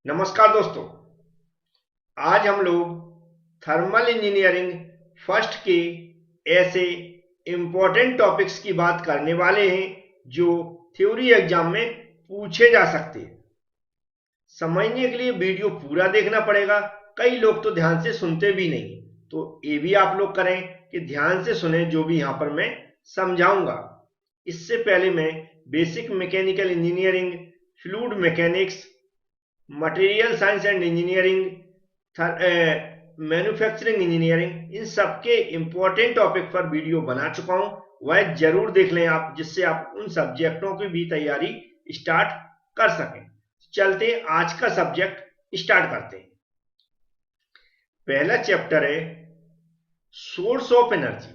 नमस्कार दोस्तों। आज हम लोग थर्मल इंजीनियरिंग फर्स्ट के ऐसे इंपॉर्टेंट टॉपिक्स की बात करने वाले हैं जो थ्योरी एग्जाम में पूछे जा सकते हैं। समझने के लिए वीडियो पूरा देखना पड़ेगा। कई लोग तो ध्यान से सुनते भी नहीं, तो ये भी आप लोग करें कि ध्यान से सुने जो भी यहां पर मैं समझाऊंगा। इससे पहले मैं basic mechanical engineering, fluid mechanics, material science and engineering, manufacturing engineering, इन सबके इंपॉर्टेंट टॉपिक पर वीडियो बना चुका हूं। वह जरूर देख लें आप, जिससे आप उन सब्जेक्टों की भी तैयारी स्टार्ट कर सकें। चलते आज का सब्जेक्ट स्टार्ट करते हैं। पहला चैप्टर है सोर्स ऑफ एनर्जी,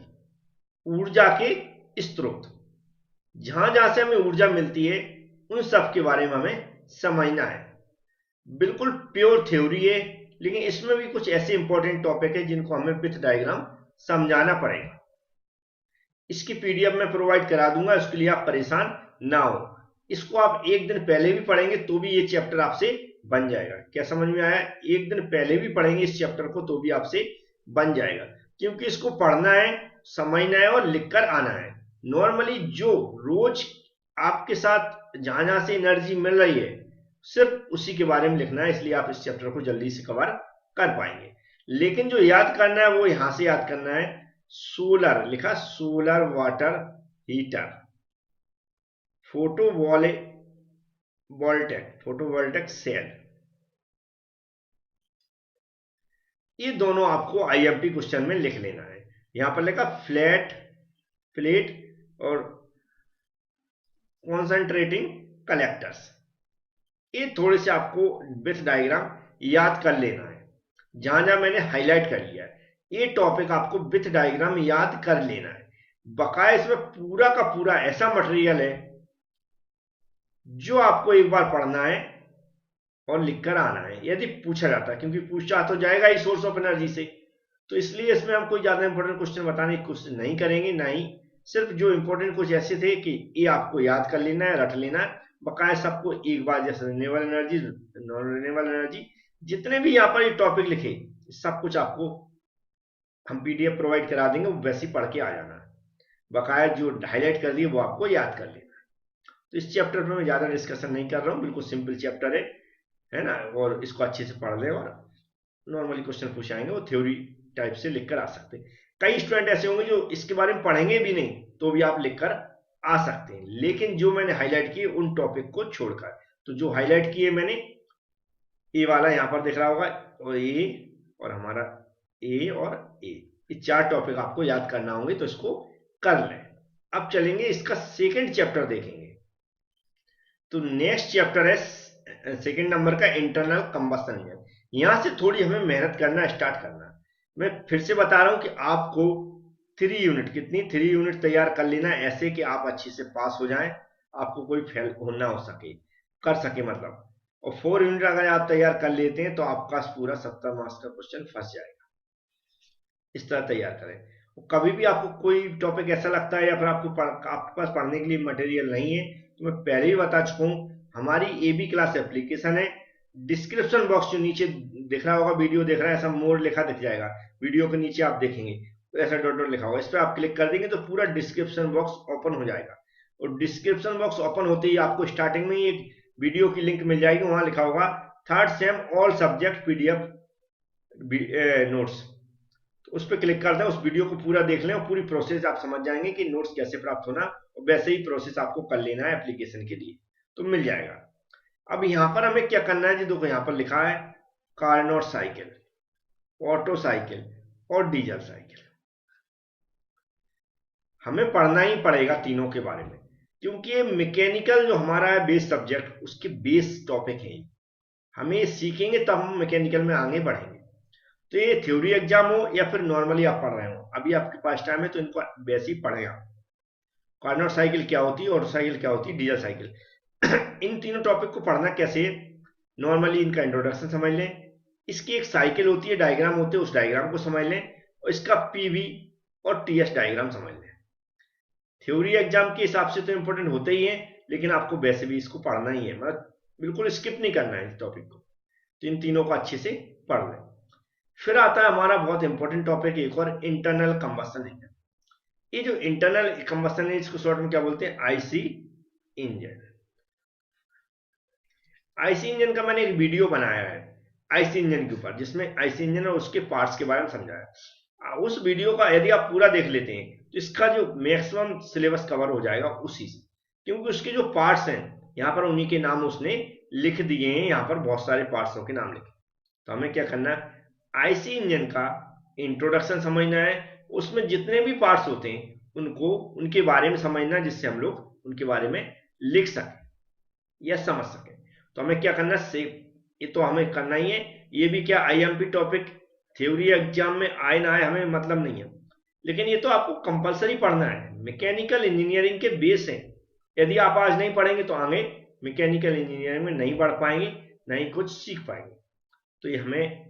ऊर्जा के स्रोत। जहां जहां से हमें ऊर्जा मिलती है उन सब के बारे में हमें समझना है। बिल्कुल प्योर थ्योरी है, लेकिन इसमें भी कुछ ऐसे इंपॉर्टेंट टॉपिक है जिनको हमें विथ डायग्राम समझाना पड़ेगा। इसकी पीडीएफ में प्रोवाइड करा दूंगा, उसके लिए आप परेशान ना हो। इसको आप एक दिन पहले भी पढ़ेंगे तो भी ये चैप्टर आपसे बन जाएगा। क्या समझ में आया? एक दिन पहले भी पढ़ेंगे इस चैप्टर को तो भी आपसे बन जाएगा, क्योंकि इसको पढ़ना है, समझना है और लिखकर आना है। नॉर्मली जो रोज आपके साथ जहां जहां से एनर्जी मिल रही है सिर्फ उसी के बारे में लिखना है, इसलिए आप इस चैप्टर को जल्दी से कवर कर पाएंगे। लेकिन जो याद करना है वो यहां से याद करना है। सोलर लिखा, solar water heater, photovoltaic cell, ये दोनों आपको आईएमपी क्वेश्चन में लिख लेना है। यहां पर लिखा फ्लैट प्लेट और कॉन्सेंट्रेटिंग कलेक्टर्स। ये थोड़े से आपको विथ डायग्राम याद कर लेना है। जहां जहां मैंने हाईलाइट कर लिया है ये टॉपिक आपको विथ डायग्राम याद कर लेना है। बकाया इसमें पूरा का पूरा ऐसा मटेरियल है जो आपको एक बार पढ़ना है और लिखकर आना है, यदि पूछा जाता है, क्योंकि पूछा तो जाएगा ही सोर्स ऑफ एनर्जी से। तो इसलिए इसमें हम कोई ज्यादा इंपॉर्टेंट क्वेश्चन बताने की कोशिश नहीं करेंगे, ना ही सिर्फ जो इंपॉर्टेंट कुछ ऐसे थे कि ये आपको याद कर लेना है, रट लेना है। बकाया सबको एक बार, जैसे renewable energy, non renewable energy, जितने भी यहाँ पर ये टॉपिक लिखे सब कुछ आपको हम पीडीएफ प्रोवाइड करा देंगे, वो वैसे ही पढ़ के आ जाना है। बकाया जो हाईलाइट कर दिए वो आपको याद कर लेना है। तो इस चैप्टर पर मैं ज्यादा डिस्कशन नहीं कर रहा हूँ, बिल्कुल सिंपल चैप्टर है ना। और इसको अच्छे से पढ़ लें और नॉर्मली क्वेश्चन पूछ आएंगे, वो थ्योरी टाइप से लिखकर आ सकते हैं। कई स्टूडेंट ऐसे होंगे जो इसके बारे में पढ़ेंगे भी नहीं तो भी आप लिखकर आ सकते हैं, लेकिन जो मैंने हाईलाइट किए उन टॉपिक को छोड़कर। तो जो हाईलाइट किए मैंने, ए वाला यहां पर दिख रहा होगा, और ए और हमारा ए और ए, ये चार टॉपिक आपको याद करना होंगे, तो इसको कर लें। अब चलेंगे इसका सेकंड चैप्टर देखेंगे। तो नेक्स्ट चैप्टर है सेकंड नंबर का, इंटरनल कंबस्शन इंजन। यहां से थोड़ी हमें मेहनत करना स्टार्ट करना। मैं फिर से बता रहा हूं कि आपको 3 यूनिट, कितनी 3 यूनिट तैयार कर लेना है, ऐसे कि आप अच्छे से पास हो जाएं, आपको कोई फेल होना हो सके, कर सके मतलब। और 4 यूनिट अगर आप तैयार कर लेते हैं तो आपका पूरा 70 मार्क्स का क्वेश्चन फंस जाएगा। इस तरह तैयार करें। कभी भी आपको कोई टॉपिक ऐसा लगता है या फिर आपके पास पढ़ने के लिए मटेरियल नहीं है, तो मैं पहले ही बता चुका हूं, हमारी एबी क्लास एप्लीकेशन है। डिस्क्रिप्शन बॉक्स जो नीचे दिख रहा होगा, वीडियो देख रहा है, ऐसा मोर लिखा दिख जाएगा, वीडियो के नीचे आप देखेंगे तो ऐसा डॉट डॉट लिखा होगा, इस पर आप क्लिक कर देंगे तो पूरा डिस्क्रिप्शन बॉक्स ओपन हो जाएगा। और डिस्क्रिप्शन बॉक्स ओपन होते ही आपको स्टार्टिंग में ही एक वीडियो की लिंक मिल जाएगी, वहां लिखा होगा third same all subject PDF notes. तो उस पर क्लिक कर दें, उस वीडियो को पूरा देख लें और पूरी प्रोसेस आप समझ जाएंगे कि नोट्स कैसे प्राप्त होना, और वैसे ही प्रोसेस आपको कर लेना है एप्लीकेशन के लिए, तो मिल जाएगा। अब यहां पर हमें क्या करना है जी, देखो यहां पर लिखा है कार्नोट साइकिल, ऑटो साइकिल और डीजल साइकिल। हमें पढ़ना ही पड़ेगा तीनों के बारे में, क्योंकि ये मैकेनिकल जो हमारा है बेस सब्जेक्ट, उसके बेस टॉपिक है। हमें सीखेंगे तब हम मैकेनिकल में आगे बढ़ेंगे। तो ये थ्योरी एग्जाम हो या फिर नॉर्मली आप पढ़ रहे हो, अभी आपके पास टाइम है तो इनको वैसे ही पढ़ेगा। कार्नोट साइकिल क्या होती है, ऑटो साइकिल क्या होती है, डीजल साइकिल, इन तीनों टॉपिक को पढ़ना कैसे है, नॉर्मली इनका इंट्रोडक्शन समझ लें। इसकी एक साइकिल होती है, डायग्राम होते हैं, उस डायग्राम को समझ लें, और इसका पीवी और टीएस डायग्राम समझ लें। थ्योरी एग्जाम के हिसाब से तो इंपॉर्टेंट होते ही है, लेकिन आपको वैसे भी इसको पढ़ना ही है, मतलब बिल्कुल स्किप नहीं करना है इस टॉपिक को। तो इन तीनों को अच्छे से पढ़ लें। फिर आता है हमारा बहुत इंपॉर्टेंट टॉपिक एक और, इंटरनल कंबशन इंजन। ये जो इंटरनल कंबशन है इसको शॉर्ट में क्या बोलते हैं, आईसी इंजन। आईसी इंजन का मैंने एक वीडियो बनाया है आईसी इंजन के ऊपर, जिसमें आईसी इंजन और उसके पार्ट्स के बारे में समझाया। उस वीडियो का यदि आप पूरा देख लेते हैं तो इसका जो मैक्सिमम सिलेबस कवर हो जाएगा उसी से, क्योंकि उसके जो पार्ट्स हैं यहाँ पर उन्हीं के नाम उसने लिख दिए हैं, यहाँ पर बहुत सारे पार्ट्सों के नाम लिखे। तो हमें क्या करना है, आईसी इंजन का इंट्रोडक्शन समझना है, उसमें जितने भी पार्ट्स होते हैं उनको उनके बारे में समझना, जिससे हम लोग उनके बारे में लिख सकें या समझ सकें। तो हमें क्या करना है, ये तो हमें करना ही है। ये भी क्या आईएमपी टॉपिक थ्योरी एग्जाम में आए ना आए हमें मतलब नहीं है, लेकिन ये तो आपको कंपलसरी पढ़ना है। मैकेनिकल इंजीनियरिंग के बेस हैं, यदि आप आज नहीं पढ़ेंगे तो आगे मैकेनिकल इंजीनियरिंग में नहीं पढ़ पाएंगे, नहीं कुछ सीख पाएंगे। तो ये हमें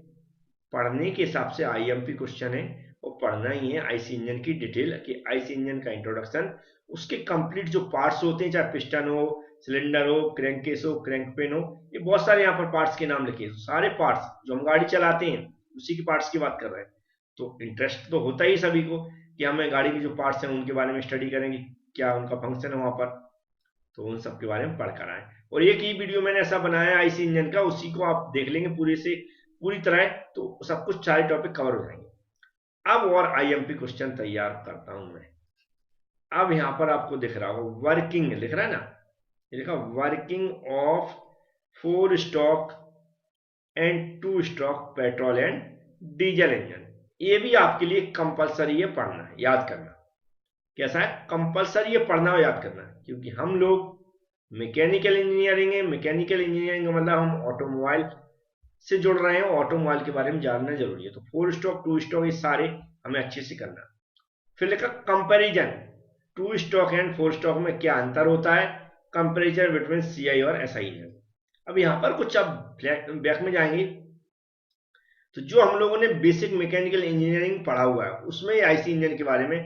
पढ़ने के हिसाब से आईएमपी क्वेश्चन है वो पढ़ना ही है। आईसी इंजन की डिटेल कि आईसी इंजन का इंट्रोडक्शन, उसके कंप्लीट जो पार्ट्स होते हैं, चाहे पिस्टन हो, सिलेंडर हो, क्रैंक केस हो, क्रैंक पेन हो, ये बहुत सारे यहाँ पर पार्ट्स के नाम लिखे हैं। सारे पार्ट्स जो हम गाड़ी चलाते हैं उसी के पार्ट्स की बात कर रहे हैं। तो इंटरेस्ट तो होता ही सभी को कि हमें गाड़ी के जो पार्ट्स हैं उनके बारे में स्टडी करेंगे, क्या उनका फंक्शन है वहां पर, तो उन सब के बारे में पढ़कर आए। और एक ही वीडियो मैंने ऐसा बनाया आईसी इंजन का, उसी को आप देख लेंगे पूरे से पूरी तरह, तो सब कुछ सारे टॉपिक कवर हो जाएंगे। अब और आईएमपी क्वेश्चन तैयार करता हूं मैं। अब यहां पर आपको दिख रहा होगा वर्किंग लिख रहा है ना, ये लिखा working of 4 stroke and 2 stroke petrol and diesel engine. ये भी आपके लिए कंपलसरी है, पढ़ना है, याद करना। कैसा है, कंपलसरी है, पढ़ना और याद करना, क्योंकि हम लोग मैकेनिकल इंजीनियरिंग है। मैकेनिकल इंजीनियरिंग का मतलब हम ऑटोमोबाइल से जुड़ रहे हैं, ऑटोमोबाइल के बारे में जानना जरूरी है। तो 4 स्ट्रोक 2 स्ट्रोक ये सारे हमें अच्छे से करना। फिर लिखा कंपैरिजन, 2 स्ट्रोक एंड 4 स्ट्रोक में क्या अंतर होता है, कंपैरिजन बिटवीन सीआई और एसआई इंजन। अब यहाँ पर कुछ अब बैक में जाएंगे तो जो हम लोगों ने बेसिक मैकेनिकल इंजीनियरिंग पढ़ा हुआ है उसमें आईसी इंजन के बारे में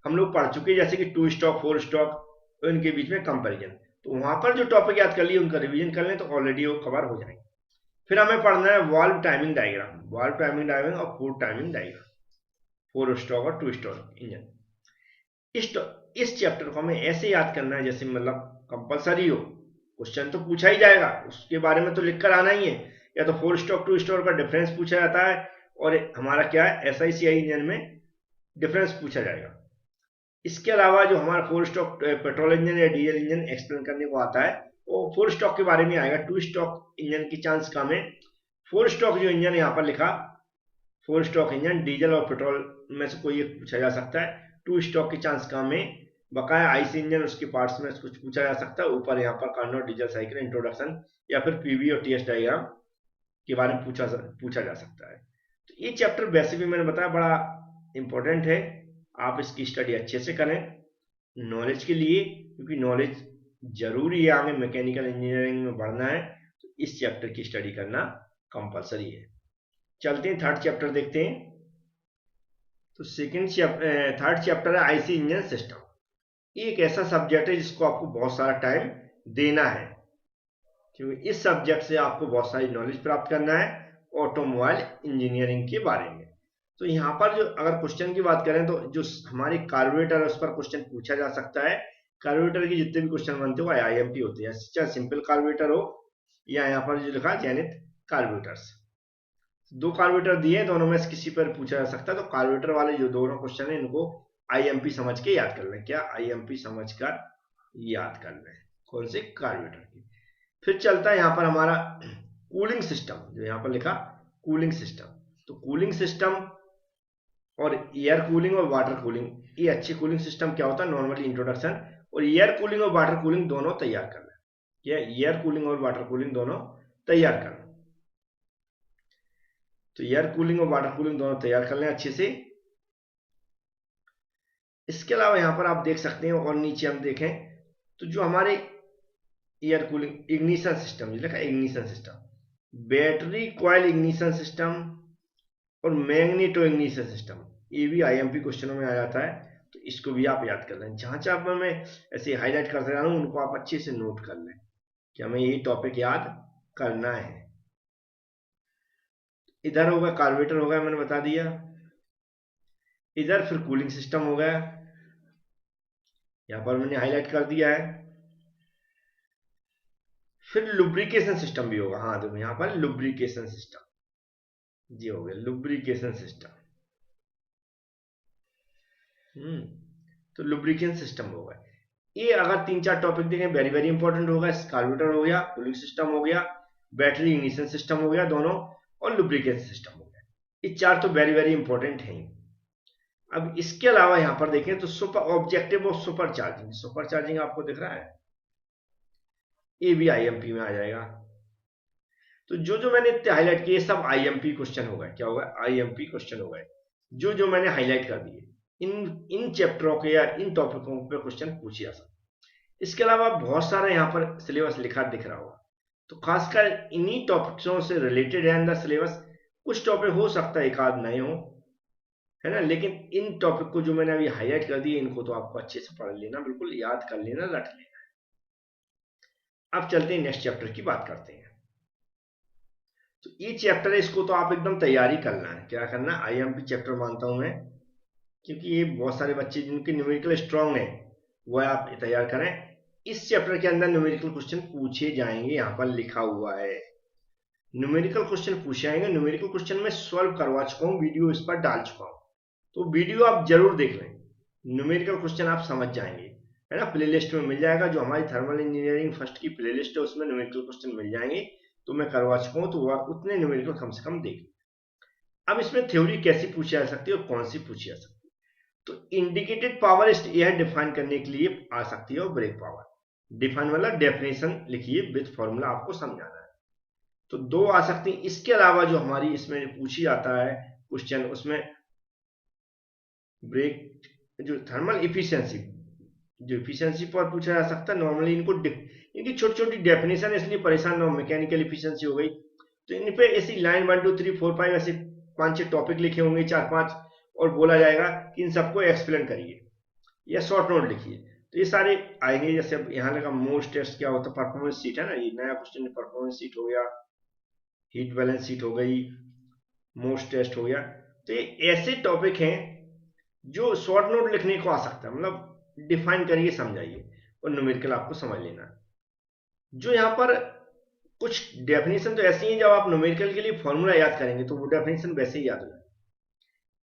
हम लोग पढ़ चुके हैं, जैसे कि 2 स्ट्रोक 4 स्ट्रोक, इनके बीच में कंपैरिजन। तो वहां पर जो टॉपिक याद कर लिए उनका रिवीजन कर लें तो ऑलरेडी वो कवर हो जाएंगे। फिर हमें पढ़ना है valve timing diagram, valve timing diagram और फोर्ड टाइमिंग डायग्राम, 4 स्ट्रोक और 2 स्ट्रोक इंजन। इस चैप्टर को हमें ऐसे याद करना है जैसे मतलब कंपलसरी हो, क्वेश्चन तो पूछा ही जाएगा, उसके बारे में तो लिखकर आना ही है। या तो 4 स्ट्रोक 2 स्ट्रोक का डिफरेंस पूछा जाता है, और हमारा क्या है एसआईसीआई इंजन में डिफरेंस पूछा जाएगा। इसके अलावा जो हमारा 4 स्ट्रोक पेट्रोल इंजन या डीजल इंजन एक्सप्लेन करने को आता है वो 4 स्ट्रोक के बारे में आएगा। 2 स्ट्रोक इंजन की चांस कम है। 4 स्ट्रोक जो इंजन यहाँ पर लिखा, 4 स्ट्रोक इंजन डीजल और पेट्रोल में से कोई एक पूछा जा सकता है। 2 स्ट्रोक की चांस कम है। बकाया आईसी इंजन उसके पार्ट्स में कुछ पूछा जा सकता है। ऊपर यहाँ पर कार्नोट डीजल साइकिल इंट्रोडक्शन या फिर पीवी और टीएस डायग्राम के बारे में पूछा जा सकता है। तो ये चैप्टर वैसे भी मैंने बताया बड़ा इंपॉर्टेंट है, आप इसकी स्टडी अच्छे से करें नॉलेज के लिए, क्योंकि नॉलेज जरूरी है, आगे मैकेनिकल इंजीनियरिंग में बढ़ना है तो इस चैप्टर की स्टडी करना कंपलसरी है। चलते हैं थर्ड चैप्टर देखते हैं। तो थर्ड चैप्टर है आईसी इंजन सिस्टम। ये एक ऐसा सब्जेक्ट है जिसको आपको बहुत सारा टाइम देना है, क्योंकि इस सब्जेक्ट से आपको बहुत सारी नॉलेज प्राप्त करना है ऑटोमोबाइल इंजीनियरिंग के बारे में। तो यहाँ पर जो अगर क्वेश्चन की बात करें तो जो हमारे कार्बोरेटर है उस पर क्वेश्चन पूछा जा सकता है। कार्बोरेटर के जितने भी क्वेश्चन बनते हो वो आईएमपी होते हैं, चाहे सिंपल कार्बोरेटर हो या यहाँ पर जो लिखा जेनिथ कार्बोरेटर्स। 2 कार्बोरेटर दिए, दोनों में से किसी पर पूछा जा सकता है। तो कार्बोरेटर वाले जो दोनों क्वेश्चन है इनको आईएमपी समझ के याद कर लें। क्या आईएमपी समझ कर याद कर लें, कौन से कार्बोरेटर की। फिर चलता है यहाँ पर हमारा कूलिंग सिस्टम, जो यहाँ पर लिखा कूलिंग सिस्टम। तो कूलिंग सिस्टम और एयर कूलिंग और वाटर कूलिंग, ये अच्छी कूलिंग सिस्टम क्या होता है नॉर्मली इंट्रोडक्शन, और एयर कूलिंग और वाटर कूलिंग दोनों तैयार करना। या एयर कूलिंग और वाटर कूलिंग दोनों तैयार करना। तो एयर कूलिंग और वाटर कूलिंग दोनों तैयार कर लें अच्छे से। इसके अलावा यहाँ पर आप देख सकते हैं और नीचे हम देखें तो जो हमारे एयर कूलिंग इग्निशन सिस्टम, लिखा ignition system, battery coil ignition system और मैग्नेटो इग्निशन सिस्टम, ये भी आईएमपी क्वेश्चनों में आ जाता है। तो इसको भी आप याद कर लें। जहां जहां मैं ऐसे हाईलाइट करते जा रहा हूं उनको आप अच्छे से नोट कर लें कि हमें ये टॉपिक याद करना है। इधर होगा कार्बोरेटर हो गया, मैंने बता दिया। इधर फिर कूलिंग सिस्टम हो गया, यहां पर मैंने हाईलाइट कर दिया है। फिर लुब्रिकेशन सिस्टम भी होगा, हाँ देखो यहां पर लुब्रिकेशन सिस्टम जी हो गया, लुब्रिकेशन सिस्टम। हम्म तो लुब्रिकेशन सिस्टम होगा। ये अगर 3-4 टॉपिक देखें, वेरी वेरी इंपॉर्टेंट होगा। कार्बोरेटर हो गया, कूलिंग सिस्टम हो गया, बैटरी इग्निशन सिस्टम हो गया दोनों, और लुब्रिकेशन सिस्टम हो गया। ये 4 तो वेरी वेरी इंपॉर्टेंट हैं। अब इसके अलावा यहां पर देखें तो super objective of super charging, super charging आपको दिख रहा है, ये भी आईएमपी में आ जाएगा। तो जो जो मैंने हाईलाइट किए सब आईएमपी क्वेश्चन हो गए। क्या होगा? आईएमपी क्वेश्चन हो गए, जो जो मैंने हाईलाइट कर दिए। इन इन चैप्टरों के या इन टॉपिकों पे क्वेश्चन पूछे जा सकते। इसके अलावा बहुत सारा यहाँ पर सिलेबस लिखा दिख रहा होगा, तो खासकर इन्हीं टॉपिक्सों से रिलेटेड है अंदर सिलेबस। कुछ टॉपिक हो सकता है एक आध नए हो, है ना, लेकिन इन टॉपिक को जो मैंने अभी हाईलाइट कर दिए, इनको तो आपको अच्छे से पढ़ लेना, बिल्कुल याद कर लेना, रट लेना। अब चलते हैं नेक्स्ट चैप्टर की बात करते हैं। तो ये चैप्टर है, इसको तो आप एकदम तैयारी करना है। क्या करना? आईएमपी चैप्टर मानता हूं मैं, क्योंकि ये बहुत सारे बच्चे जिनके न्यूमेरिकल स्ट्रांग है वो आप तैयार करें। इस चैप्टर के अंदर न्यूमेरिकल क्वेश्चन पूछे जाएंगे, यहाँ पर लिखा हुआ है न्यूमेरिकल क्वेश्चन पूछे जाएंगे। न्यूमेरिकल क्वेश्चन में सॉल्व करवा चुका हूँ, वीडियो इस पर डाल चुका हूँ, तो वीडियो आप जरूर देख लें। न्यूमेरिकल क्वेश्चन आप समझ जाएंगे, है ना। प्लेलिस्ट में मिल जाएगा, जो हमारी थर्मल इंजीनियरिंग फर्स्ट की प्लेलिस्ट है उसमें न्यूमेरिकल क्वेश्चन मिल जाएंगे। तो मैं करवा चुका हूँ, तो वह उतने न्यूमेरिकल कम से कम देख। अब इसमें थ्योरी कैसी पूछी जा सकती है और कौन सी पूछी जा सकती है? तो इंडिकेटेड पावर यह डिफाइन करने के लिए आ सकती है, और ब्रेक पावर डिफाइन वाला डेफिनेशन लिखिए विद फॉर्मूला, आपको समझाना है। तो 2 आ सकती हैं। इसके अलावा जो हमारी इसमें पूछी जाता है क्वेश्चन, उसमें ब्रेक जो थर्मल इफिशियंसी, जो इफिशियंसी पर पूछा जा सकता है। नॉर्मली इनकी छोटी छोटी डेफिनेशन, इसलिए परेशान ना हो। मैकेनिकल इफिशियंसी हो गई, तो इन पे ऐसी लाइन 1 2 3 4 5 ऐसे 5-6 टॉपिक लिखे होंगे, 4-5, और बोला जाएगा कि इन सबको एक्सप्लेन करिए या शॉर्ट नोट लिखिए। तो ये सारे आएंगे। जैसे अब यहाँ लगा मोस्ट टेस्ट क्या होता है, परफॉर्मेंस सीट है ना, ये नया क्वेश्चन है। परफॉर्मेंस सीट हो गया, हीट बैलेंस सीट हो गई, मोस्ट टेस्ट हो गया। तो ये ऐसे टॉपिक हैं जो शॉर्ट नोट लिखने को आ सकता है, मतलब डिफाइन करिए, समझाइए, और न्यूमेरिकल आपको समझ लेना। जो यहाँ पर कुछ डेफिनेशन तो ऐसी हैं, जब आप न्यूमेरिकल के लिए फॉर्मूला याद करेंगे तो वो डेफिनेशन वैसे ही याद हो जाए।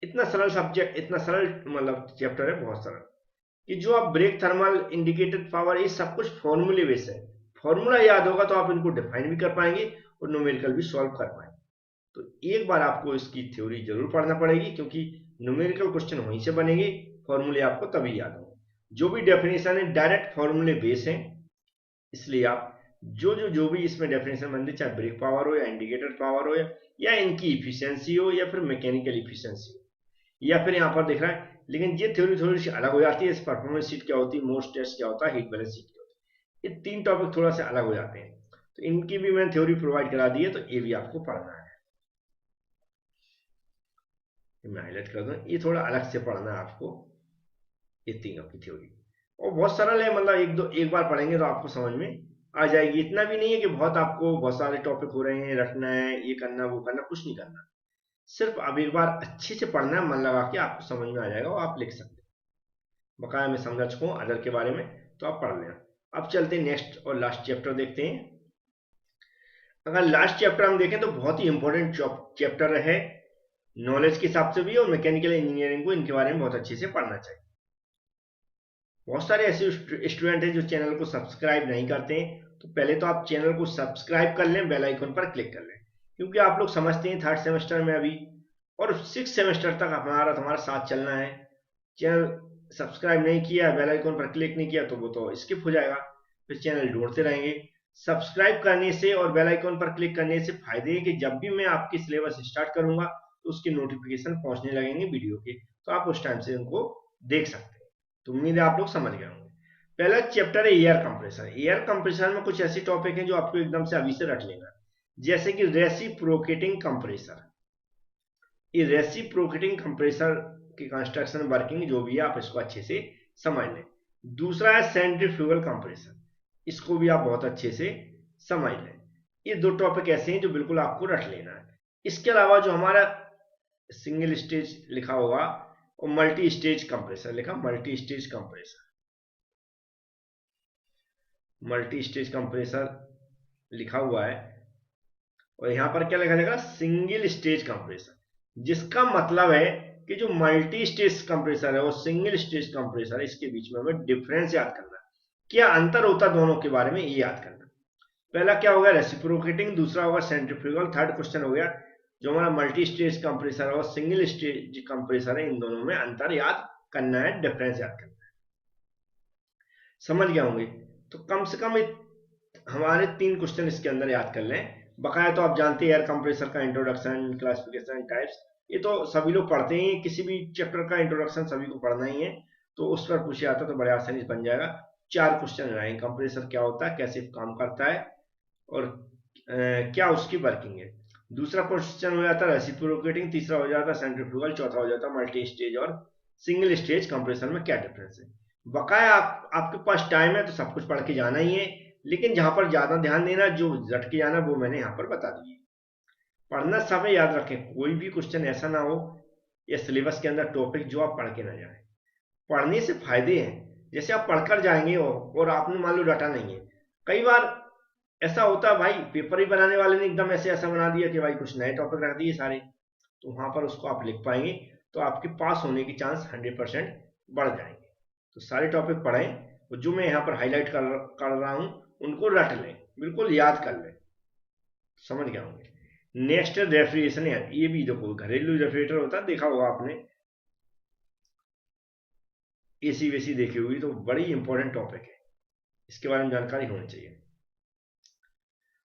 इतना सरल सब्जेक्ट, इतना सरल मतलब चैप्टर है, बहुत सरल, कि जो आप ब्रेक, थर्मल, इंडिकेटेड पावर, ये सब कुछ फॉर्मूले बेस है। फॉर्मूला याद होगा तो आप इनको डिफाइन भी कर पाएंगे और न्यूमेरिकल भी सॉल्व कर पाएंगे। तो एक बार आपको इसकी थ्योरी जरूर पढ़ना पड़ेगी, क्योंकि न्यूमेरिकल क्वेश्चन वहीं से बनेंगे, फॉर्मूले आपको तभी याद होंगे। जो भी डेफिनेशन है डायरेक्ट फॉर्मूले बेस है, इसलिए आप जो भी इसमें डेफिनेशन बनती है, चाहे ब्रेक पावर हो या इंडिकेटर पावर हो या इनकी इफिशियंसी हो या फिर मैकेनिकल इफिशियंसी हो, या फिर यहाँ पर दिख रहा है, लेकिन ये थ्योरी थोड़ी सी अलग हो जाती है। इस परफॉर्मेंस शीट क्या होती है, मोस्ट टेस्ट क्या होता है, हीट बैलेंस शीट क्या होती है, ये 3 टॉपिक थोड़ा सा अलग हो जाते हैं। तो इनकी भी मैंने थ्योरी प्रोवाइड करा दी है, तो ये भी आपको पढ़ना है। मैं हाईलाइट कर दूं, ये थोड़ा अलग से पढ़ना है आपको, ये तीनों की थ्योरी। और बहुत सरल है, मतलब एक बार पढ़ेंगे तो आपको समझ में आ जाएगी। इतना भी नहीं है कि बहुत सारे टॉपिक हो रहे हैं, रटना है, ये करना वो करना, कुछ नहीं करना। सिर्फ अब एक बार अच्छे से पढ़ना है, मन लगा के, आपको समझ में आ जाएगा और आप लिख सकते हैं। बकाया मैं समझा चुका हूँ अदर के बारे में, तो आप पढ़ लेना। अब चलते हैं नेक्स्ट और लास्ट चैप्टर देखते हैं। अगर लास्ट चैप्टर हम देखें तो बहुत ही इंपॉर्टेंट चैप्टर है, नॉलेज के हिसाब से भी, और मैकेनिकल इंजीनियरिंग को इनके बारे में बहुत अच्छे से पढ़ना चाहिए। बहुत सारे ऐसे स्टूडेंट हैं जो चैनल को सब्सक्राइब नहीं करते हैं, तो पहले तो आप चैनल को सब्सक्राइब कर लें, बेल आइकन पर क्लिक कर लें, क्योंकि आप लोग समझते हैं 3rd सेमेस्टर में अभी और 6th सेमेस्टर तक तुम्हारा साथ चलना है। चैनल सब्सक्राइब नहीं किया, बेल आइकन पर क्लिक नहीं किया, तो वो तो स्किप हो जाएगा, फिर चैनल ढूंढते रहेंगे। सब्सक्राइब करने से और बेल आइकन पर क्लिक करने से फायदे हैं कि जब भी मैं आपकी सिलेबस स्टार्ट करूंगा तो उसके नोटिफिकेशन पहुंचने लगेंगे वीडियो के, तो आप उस टाइम से उनको देख सकते हैं। तो उम्मीद है आप लोग समझ गए होंगे। पहला चैप्टर है एयर कंप्रेसर। एयर कंप्रेसर में कुछ ऐसे टॉपिक हैं जो आपको एकदम से अभी से रट लेना, जैसे कि रेसिप्रोकेटिंग कंप्रेसर। ये रेसिप्रोकेटिंग कंप्रेसर की कंस्ट्रक्शन, वर्किंग जो भी है, आप इसको अच्छे से समझ लें। दूसरा है सेंट्रीफ्यूगल कंप्रेसर, इसको भी आप बहुत अच्छे से समझ लें। ये 2 टॉपिक ऐसे हैं जो बिल्कुल आपको रट लेना है। इसके अलावा जो हमारा सिंगल स्टेज लिखा होगा और मल्टी स्टेज कंप्रेसर लिखा, multi stage compressor, multi stage compressor लिखा हुआ है। और यहां पर क्या लिखा जाएगा, सिंगल स्टेज कंप्रेसर, जिसका मतलब है कि जो मल्टी स्टेज कंप्रेसर है और सिंगल स्टेज कंप्रेसर है, इसके बीच में हमें डिफरेंस याद करना है, क्या अंतर होता है दोनों के बारे में ये याद करना। पहला क्या होगा, रेसिप्रोकेटिंग, दूसरा होगा सेंट्रीफ्यूगल। थर्ड क्वेश्चन हो गया जो हमारा मल्टी स्टेज कंप्रेसर और सिंगल स्टेज कंप्रेसर है, इन दोनों में अंतर याद करना है, डिफरेंस याद करना है। समझ गए होंगे? तो कम से कम हमारे 3 क्वेश्चन इसके अंदर याद कर लें। बकाया तो आप जानते हैं एयर कंप्रेसर का इंट्रोडक्शन, क्लासिफिकेशन, टाइप्स, ये तो सभी लोग पढ़ते ही हैं, किसी भी चैप्टर का इंट्रोडक्शन सभी को पढ़ना ही है, तो उस पर पूछे आता तो बड़े आसानी से बन जाएगा। 4 क्वेश्चन रहेंगे, कंप्रेसर क्या होता है, कैसे काम करता है और क्या उसकी वर्किंग है। दूसरा क्वेश्चन हो जाता है रेसिप्रोकेटिंग, तीसरा हो जाता है सेंट्रीफ्यूगल, चौथा हो जाता है मल्टी स्टेज और सिंगल स्टेज कंप्रेसर में क्या डिफरेंस है। बकाया आपके पास टाइम है तो सब कुछ पढ़ के जाना ही है, लेकिन जहां पर ज्यादा ध्यान देना, जो रट के जाना, वो मैंने यहाँ पर बता दिए। पढ़ना सब है, याद रखें, कोई भी क्वेश्चन ऐसा ना हो या सिलेबस के अंदर टॉपिक जो आप पढ़ के ना जाए। पढ़ने से फायदे हैं, जैसे आप पढ़कर जाएंगे और आपने मान लो डाटा नहीं है, कई बार ऐसा होता है भाई, पेपर ही बनाने वाले ने एकदम ऐसा बना दिया कि भाई कुछ नए टॉपिक रख दिए सारे, तो वहां पर उसको आप लिख पाएंगे तो आपके पास होने की चांस 100% बढ़ जाएंगे। तो सारे टॉपिक पढ़ें और जो मैं यहाँ पर हाईलाइट कर रहा हूँ उनको रट लें, बिल्कुल याद कर लें। समझ गए होंगे? नेक्स्ट रेफ्रिजरेशन, यार ये भी देखो, घरेलू रेफ्रिजरेटर होता है, देखा होगा आपने, एसी वेसी देखी होगी, तो बड़ी इंपॉर्टेंट टॉपिक है, इसके बारे में जानकारी होनी चाहिए।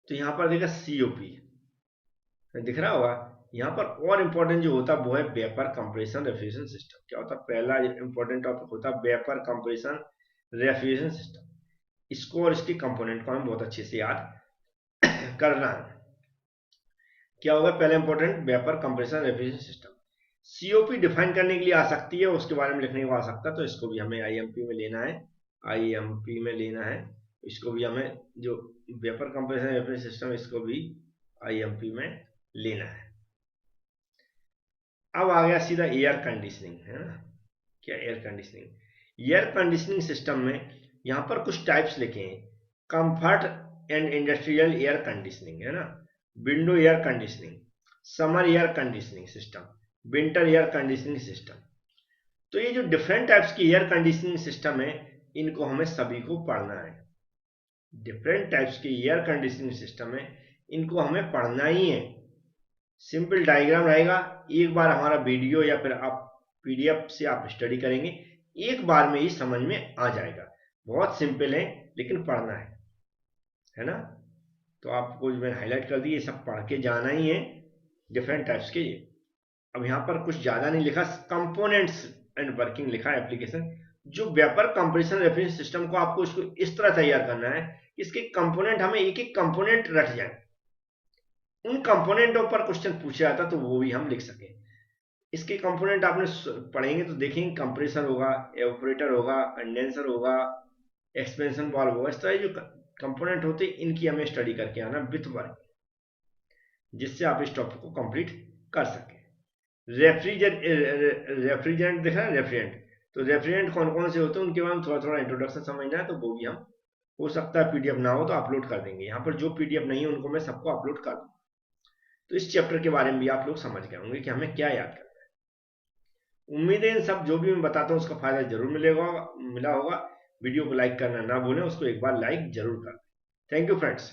तो यहाँ पर देखा सीओपी दिख रहा होगा, यहाँ पर और इंपॉर्टेंट जो होता है वो है वेपर कंप्रेशन रेफ्रिजरेशन सिस्टम। क्या होता है, पहला इंपॉर्टेंट टॉपिक होता है वेपर कंप्रेशन रेफ्रिजरेशन सिस्टम। इसको और इसके कंपोनेंट को हमें बहुत अच्छे से याद करना है। क्या होगा, पहला important vapour compression refrigeration system. COP define करने के लिए आ सकती है, उसके बारे में लिखने को आ सकता है, तो इसको भी हमें आईएमपी में लेना है, आईएमपी में लेना है। इसको भी हमें, जो वेपर कंप्रेशन रेफ्रिजरेशन सिस्टम, इसको भी आईएमपी में लेना है। अब आ गया सीधा एयर कंडीशनिंग, है ना। क्या air conditioning, air conditioning system में यहां पर कुछ टाइप्स लिखे हैं, comfort and industrial air conditioning, है ना, window air conditioning, summer air conditioning system, winter air conditioning system. तो ये जो डिफरेंट टाइप्स की एयर कंडीशनिंग सिस्टम है, इनको हमें सभी को पढ़ना है। डिफरेंट टाइप्स की एयर कंडीशनिंग सिस्टम है, इनको हमें पढ़ना ही है। सिंपल डायग्राम रहेगा, एक बार हमारा वीडियो या फिर आप पीडीएफ से आप स्टडी करेंगे, एक बार में ही समझ में आ जाएगा। बहुत सिंपल है, लेकिन पढ़ना है ना। तो आपको मैंने हाईलाइट कर दी, ये सब पढ़ के जाना ही है, डिफरेंट टाइप्स के। अब यहाँ पर कुछ ज्यादा नहीं लिखा, कंपोनेंट्स एंड वर्किंग लिखा है, एप्लीकेशन। जो वेपर कंप्रेशन रेफ्रिजरेशन सिस्टम को आपको इसको इस तरह तैयार करना है, इसके कंपोनेंट, हमें एक एक कंपोनेंट रट जाए, उन कंपोनेंटों पर क्वेश्चन पूछा जाता तो वो भी हम लिख सकें। इसके कंपोनेंट आपने पढ़ेंगे तो देखेंगे, कंप्रेसर होगा, एवापोरेटर होगा, कंडेंसर होगा, एक्सपेंशन वाल्व होगा। इस तरह जो कंपोनेंट होते हैं, इनकी हमें स्टडी करके आना विथ वर्क, जिससे आप इस टॉपिक को कंप्लीट कर सकें। रेफ्रिजरेंट देखा है, रेफ्रिजरेंट, तो रेफ्रिजरेंट कौन कौन से होते हैं उनके बारे में थोड़ा थोड़ा इंट्रोडक्शन समझना है, तो वो भी हम, हो सकता है पीडीएफ ना हो तो अपलोड कर देंगे। यहाँ पर जो पीडीएफ नहीं है उनको मैं सबको अपलोड कर दूंगा। तो इस चैप्टर के बारे में भी आप लोग समझ गए होंगे कि हमें क्या याद करना है। उम्मीद है इन सब जो भी मैं बताता हूँ उसका फायदा जरूर मिला होगा। वीडियो को लाइक करना ना भूलें, उसको एक बार लाइक जरूर कर दें। Thank you friends.